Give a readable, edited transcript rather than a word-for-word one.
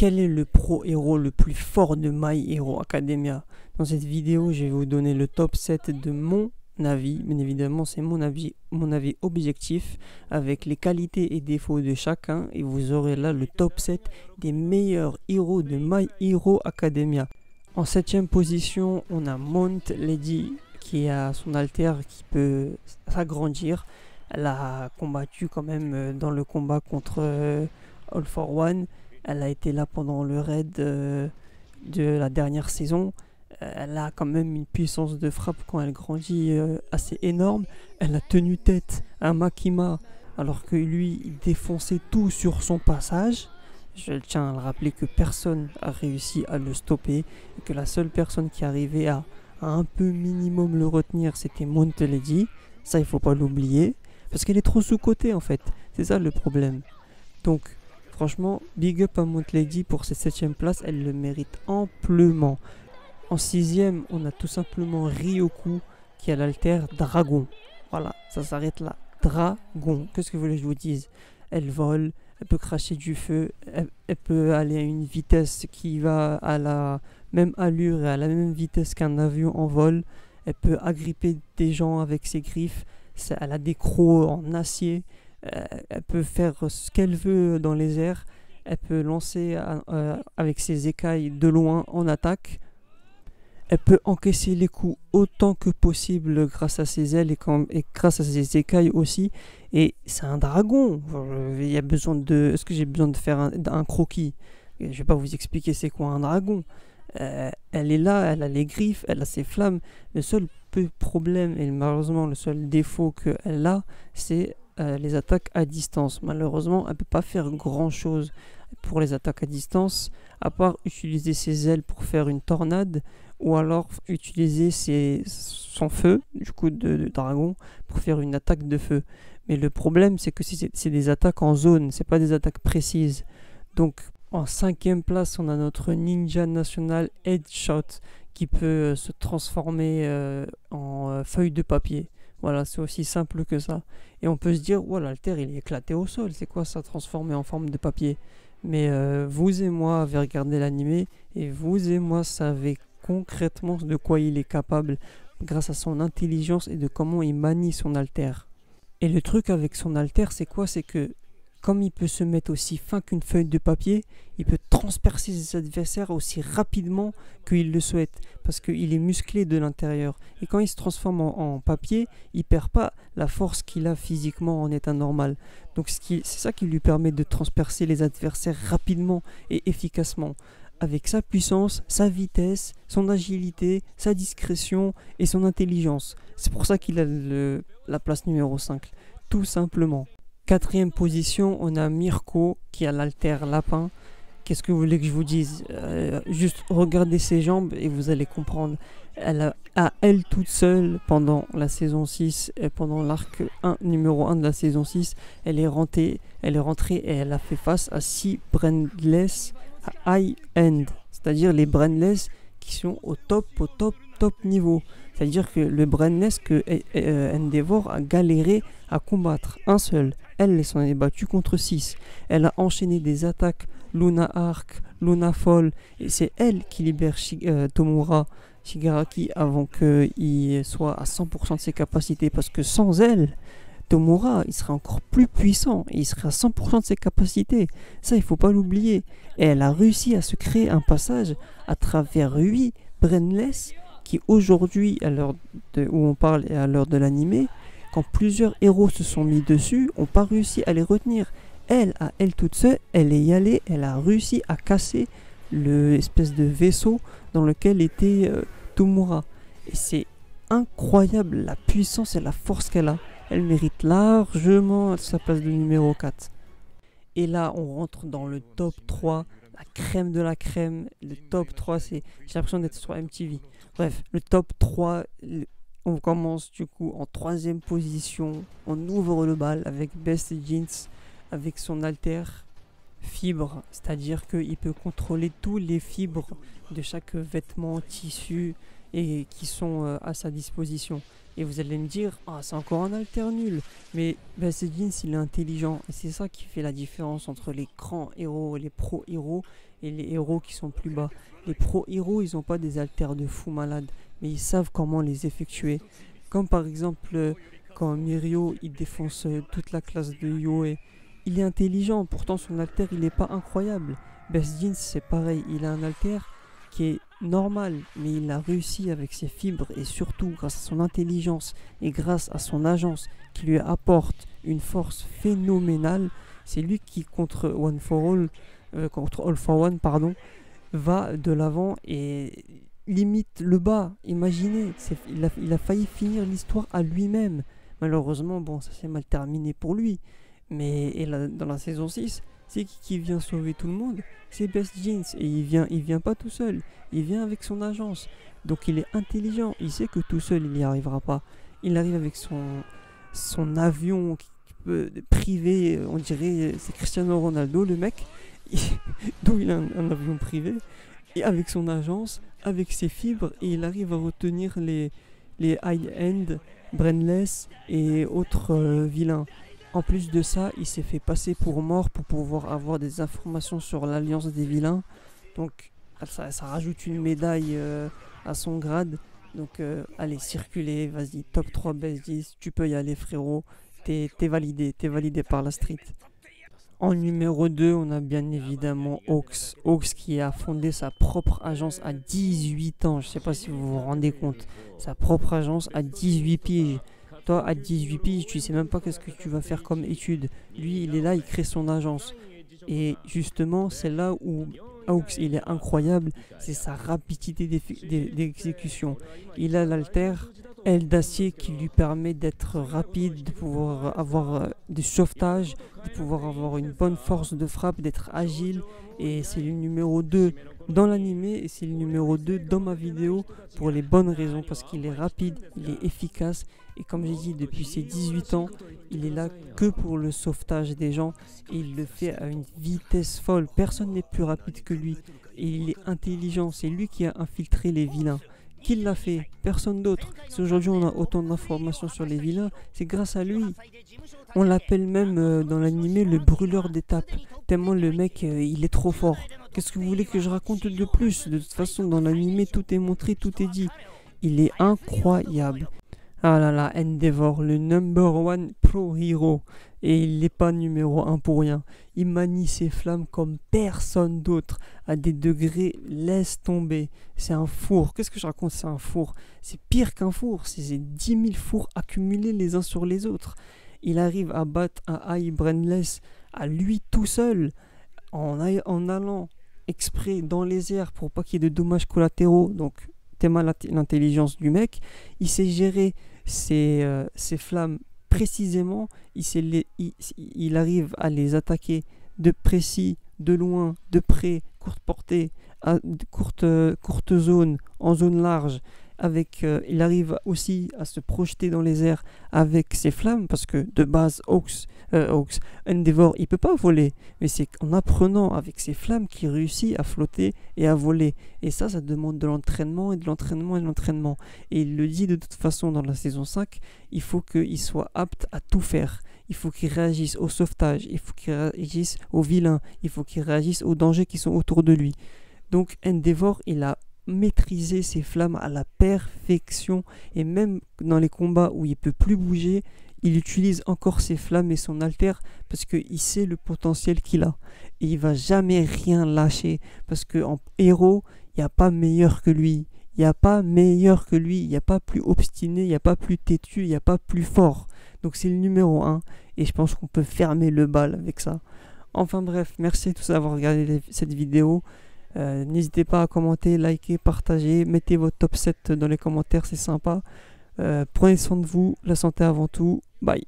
quel est le pro-héros le plus fort de My Hero Academia? Dans cette vidéo, je vais vous donner le top 7 de mon avis. Bien évidemment, c'est mon avis objectif avec les qualités et défauts de chacun. Et vous aurez là le top 7 des meilleurs héros de My Hero Academia. En 7ème position, on a Mount Lady qui a son alter qui peut s'agrandir. Elle a combattu quand même dans le combat contre All for One. Elle a été là pendant le raid de la dernière saison. Elle a quand même une puissance de frappe quand elle grandit assez énorme. Elle a tenu tête à Makima alors que lui il défonçait tout sur son passage. Je tiens à le rappeler que personne n'a réussi à le stopper et que la seule personne qui arrivait à un peu minimum le retenir, c'était Mount Lady. Ça, il faut pas l'oublier parce qu'elle est trop sous-cotée en fait. C'est ça le problème. Donc, franchement, big up à Mount Lady pour cette 7ème place. Elle le mérite amplement. En 6ème, on a tout simplement Ryoku qui a l'alter Dragon. Voilà, ça s'arrête là. Dragon. Qu'est-ce que vous voulez que je vous dise? Elle vole. Elle peut cracher du feu, elle peut aller à une vitesse qui va à la même allure et à la même vitesse qu'un avion en vol. Elle peut agripper des gens avec ses griffes. Elle a des crocs en acier. Elle peut faire ce qu'elle veut dans les airs. Elle peut lancer avec ses écailles de loin en attaque. Elle peut encaisser les coups autant que possible grâce à ses ailes et grâce à ses écailles aussi. Et c'est un dragon. Il y a besoin de. Est-ce que j'ai besoin de faire un croquis? Je ne vais pas vous expliquer c'est quoi un dragon. Elle est là, elle a les griffes, elle a ses flammes. Le seul problème et malheureusement le seul défaut qu'elle a, c'est les attaques à distance. Malheureusement, elle ne peut pas faire grand chose pour les attaques à distance, à part utiliser ses ailes pour faire une tornade, ou alors utiliser son feu, du coup de dragon, pour faire une attaque de feu. Mais le problème, c'est que c'est des attaques en zone, c'est pas des attaques précises. Donc, en 5ème place, on a notre ninja national Headshot, qui peut se transformer en feuille de papier. Voilà, c'est aussi simple que ça. Et on peut se dire, ouais, l'alter, il est éclaté au sol. C'est quoi ça, transformer en forme de papier? Mais vous et moi avez regardé l'animé, et vous et moi savez concrètement de quoi il est capable grâce à son intelligence et de comment il manie son alter. Et le truc avec son alter, c'est quoi? C'est que comme il peut se mettre aussi fin qu'une feuille de papier, il peut transpercer ses adversaires aussi rapidement qu'il le souhaite, parce qu'il est musclé de l'intérieur. Et quand il se transforme en papier, il perd pas la force qu'il a physiquement en état normal. Donc c'est ça qui lui permet de transpercer les adversaires rapidement et efficacement, avec sa puissance, sa vitesse, son agilité, sa discrétion et son intelligence. C'est pour ça qu'il a la place numéro 5, tout simplement. 4ème position, on a Mirko qui a l'alter lapin. Qu'est-ce que vous voulez que je vous dise? Juste regardez ses jambes et vous allez comprendre. Elle a elle toute seule pendant la saison 6 et pendant l'arc numéro 1 de la saison 6, elle est rentrée et elle a fait face à 6 brainless high-end, c'est-à-dire les brainless qui sont au top niveau. C'est-à-dire que le brainless que Endeavor a galéré à combattre, un seul. Elle s'en est battue contre 6. Elle a enchaîné des attaques Luna Arc, Luna Fall, et c'est elle qui libère Tomura Shigaraki avant qu'il soit à 100% de ses capacités, parce que sans elle, Tomura, il serait encore plus puissant et il serait à 100% de ses capacités. Ça, il faut pas l'oublier. Et elle a réussi à se créer un passage à travers 8 brainless qui aujourd'hui, à l'heure où on parle et à l'heure de l'animé, quand plusieurs héros se sont mis dessus, n'ont pas réussi à les retenir. Elle, à elle toute seule, elle est y allée, elle a réussi à casser l'espèce de vaisseau dans lequel était Tomura. Et c'est incroyable la puissance et la force qu'elle a. Elle mérite largement sa place de numéro 4. Et là, on rentre dans le top 3, la crème de la crème. Le top 3, j'ai l'impression d'être sur MTV. Bref, le top 3, on commence du coup en 3ème position. On ouvre le bal avec Best Jeans, avec son alter fibre. C'est-à-dire qu'il peut contrôler tous les fibres de chaque vêtement, tissu. et qui sont à sa disposition. Et vous allez me dire, ah, c'est encore un alter nul. Mais Best Jeans, il est intelligent. Et c'est ça qui fait la différence entre les grands héros, les pro-héros et les héros qui sont plus bas. Les pro-héros, ils n'ont pas des haltères de fou malade, mais ils savent comment les effectuer. Comme par exemple, quand Mirio, il défonce toute la classe de Yoe. Il est intelligent, pourtant son alter, il n'est pas incroyable. Best Jeans, c'est pareil, il a un alter qui est normal, mais il a réussi avec ses fibres et surtout grâce à son intelligence et grâce à son agence qui lui apporte une force phénoménale. C'est lui qui contre All for One, pardon, va de l'avant et limite le bas. Imaginez, il a failli finir l'histoire à lui-même. Malheureusement, bon, ça s'est mal terminé pour lui. Mais dans la saison 6, c'est qui vient sauver tout le monde? C'est Best Jeans. Et il vient pas tout seul. Il vient avec son agence. Donc il est intelligent. Il sait que tout seul, il n'y arrivera pas. Il arrive avec son avion privé. On dirait c'est Cristiano Ronaldo, le mec. Donc il a un avion privé. Et avec son agence, avec ses fibres. Et il arrive à retenir les high-end, brainless et autres vilains. En plus de ça, il s'est fait passer pour mort pour pouvoir avoir des informations sur l'alliance des vilains. Donc ça rajoute une médaille à son grade. Donc allez, circulez, vas-y, top 3 best 10, tu peux y aller frérot. T'es validé par la street. En numéro 2, on a bien évidemment Hawks. Hawks qui a fondé sa propre agence à 18 ans. Je sais pas si vous vous rendez compte. Sa propre agence à 18 piges. Toi, à 18 piges, tu sais même pas qu'est-ce que tu vas faire comme étude. Lui, il est là, il crée son agence. Et justement, c'est là où Hawks, il est incroyable. C'est sa rapidité d'exécution. Il a l'alter aile d'acier qui lui permet d'être rapide, de pouvoir avoir des sauvetages, de pouvoir avoir une bonne force de frappe, d'être agile. Et c'est le numéro 2 dans l'animé et c'est le numéro 2 dans ma vidéo pour les bonnes raisons, parce qu'il est rapide, il est efficace et comme j'ai dit, depuis ses 18 ans, il est là que pour le sauvetage des gens et il le fait à une vitesse folle. Personne n'est plus rapide que lui et il est intelligent, c'est lui qui a infiltré les vilains. Qui l'a fait? Personne d'autre. Si aujourd'hui on a autant d'informations sur les vilains, c'est grâce à lui. On l'appelle même dans l'animé le brûleur d'étapes. Tellement le mec, il est trop fort. Qu'est-ce que vous voulez que je raconte de plus? De toute façon, dans l'animé, tout est montré, tout est dit. Il est incroyable. Ah là là, Endeavor, le number one pro hero. Et il n'est pas numéro 1 pour rien. Il manie ses flammes comme personne d'autre. À des degrés, laisse tomber. C'est un four. Qu'est-ce que je raconte? C'est un four. C'est pire qu'un four. C'est 10 000 fours accumulés les uns sur les autres. Il arrive à battre un high brainless à lui tout seul. En allant exprès dans les airs pour pas qu'il y ait de dommages collatéraux. Donc, tellement l'intelligence du mec. Il sait gérer ses flammes précisément. Il arrive à les attaquer de précis, de loin, de près, courte portée, à courte zone, en zone large. Il arrive aussi à se projeter dans les airs avec ses flammes, parce que de base Endeavor il peut pas voler, mais c'est en apprenant avec ses flammes qu'il réussit à flotter et à voler, et ça demande de l'entraînement et de l'entraînement et de l'entraînement, et il le dit de toute façon dans la saison 5, il faut qu'il soit apte à tout faire. Il faut qu'il réagisse au sauvetage, il faut qu'il réagisse aux vilains, il faut qu'il réagisse aux dangers qui sont autour de lui. Donc Endeavor il a maîtriser ses flammes à la perfection, et même dans les combats où il peut plus bouger, il utilise encore ses flammes et son alter parce qu'il sait le potentiel qu'il a et il va jamais rien lâcher, parce qu'en héros il n'y a pas meilleur que lui, il n'y a pas meilleur que lui, il n'y a pas plus obstiné, il n'y a pas plus têtu, il n'y a pas plus fort. Donc c'est le numéro 1 et je pense qu'on peut fermer le bal avec ça. Enfin bref, merci à tous d'avoir regardé cette vidéo. N'hésitez pas à commenter, liker, partager, mettez votre top 7 dans les commentaires, c'est sympa. Prenez soin de vous, la santé avant tout, bye.